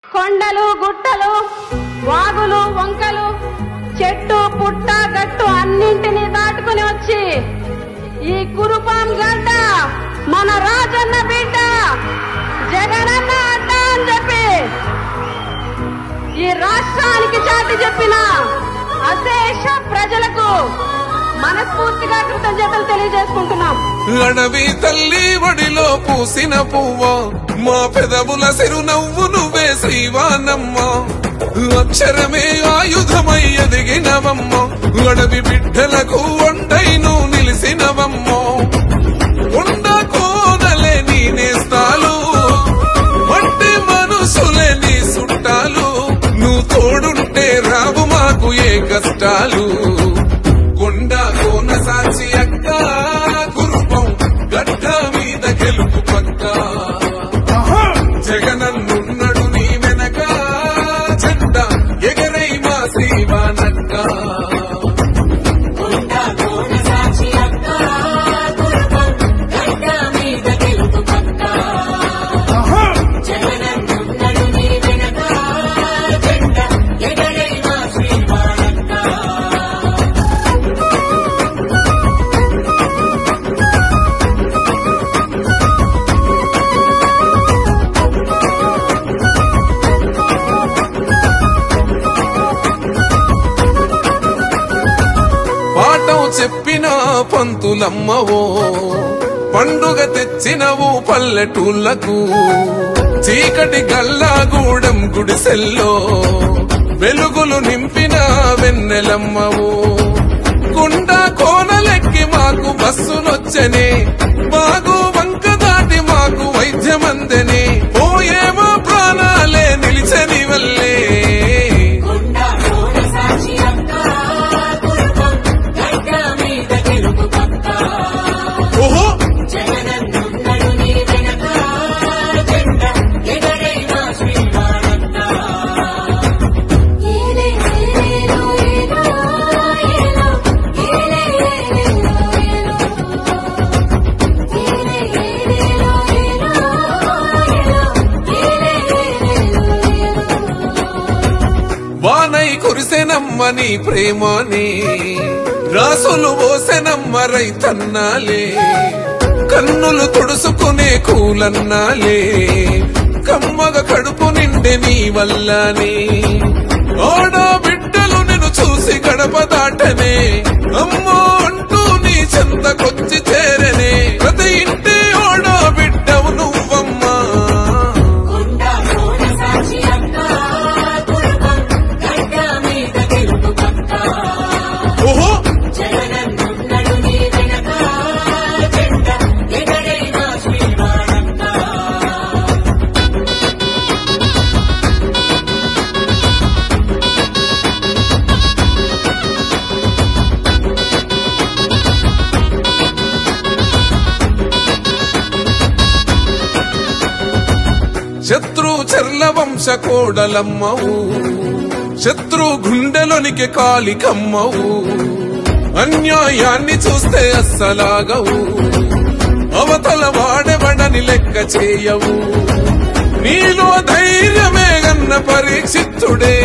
కొండలు గుట్టలు వాగులు వంకలు చెట్టు పుట్ట గట్టు అన్నింటినీ దాటుకుని వచ్చి ఈ కురుపాం గడ్డ మన రాజన్న బిడ్డ జగనన్న అడ్డ అని చెప్పి ఈ రాష్ట్రానికి చాటి చెప్పిన అశేష ప్రజలకు మనస్ఫూర్తిగా కృతజ్ఞతలు తెలియజేసుకుంటున్నాం. అడవి తల్లి ఒడిలో పూసిన పువ్వ మా పెదవుల సిరునవ్వు నువ్వే శ్రీవానమ్మ. అక్షరమే ఆయుధమై ఎదిగినవమ్మ. అడవి బిడ్డలకు ఒంటైను నిలిసినవమ్మ. కొండ కోనలే నీ నేస్తాలు, మట్టి మనసులే నీ సుట్టాలు. నువ్వు తోడుంటే రావు మాకు ఏ కష్టాలు. కొండ కోన సాచి అక్క కురుపం గడ్డ మీద గెలుపు పక్క. జగనన్నున్నడు నీ వెనక జెండ ఎగరై మా శ్రీవానక్క. చెప్పిన పంతులమ్మవో పండుగ తెచ్చినవు పల్లెటూళ్లకు. చీకటి గల్లాగూడెం గుడిసెల్లో వెలుగులు నింపిన వెన్నెలమ్మవు. కొండ కోనలెక్కి మాకు బస్సునొచ్చనే, మాకు వంక దాటి మాకు వైద్యమందనే. పోయేమో ప్రాణాలే నిలిచని వల్లే. వానై కురిసెనమ్మ నీ ప్రేమాని, రాసులు పోసెనమ్మ రైతన్నాలే. కన్నులు తుడుసుకునే కూలన్నాలే, కమ్మగ కడుపు నిండే నీ వల్లనే. ఆడా బిడ్డలు నిన్ను చూసి గడప దాటనే, అమ్మో అంటూ నీ చెంతకొచ్చి చేరనే. ప్రతి ఇంటి ఆడా బిడ్డవు నువ్వమ్మా. శత్రు చర్ల వంశ కోడలమ్మవు, శత్రు గుండెలోనికి కాలికమ్మవు. అన్యాయాన్ని చూస్తే అస్సలాగవు, అవతల వాడెవడని లెక్క చేయవు. నీలో ధైర్యమే గన్న పరీక్షితుడే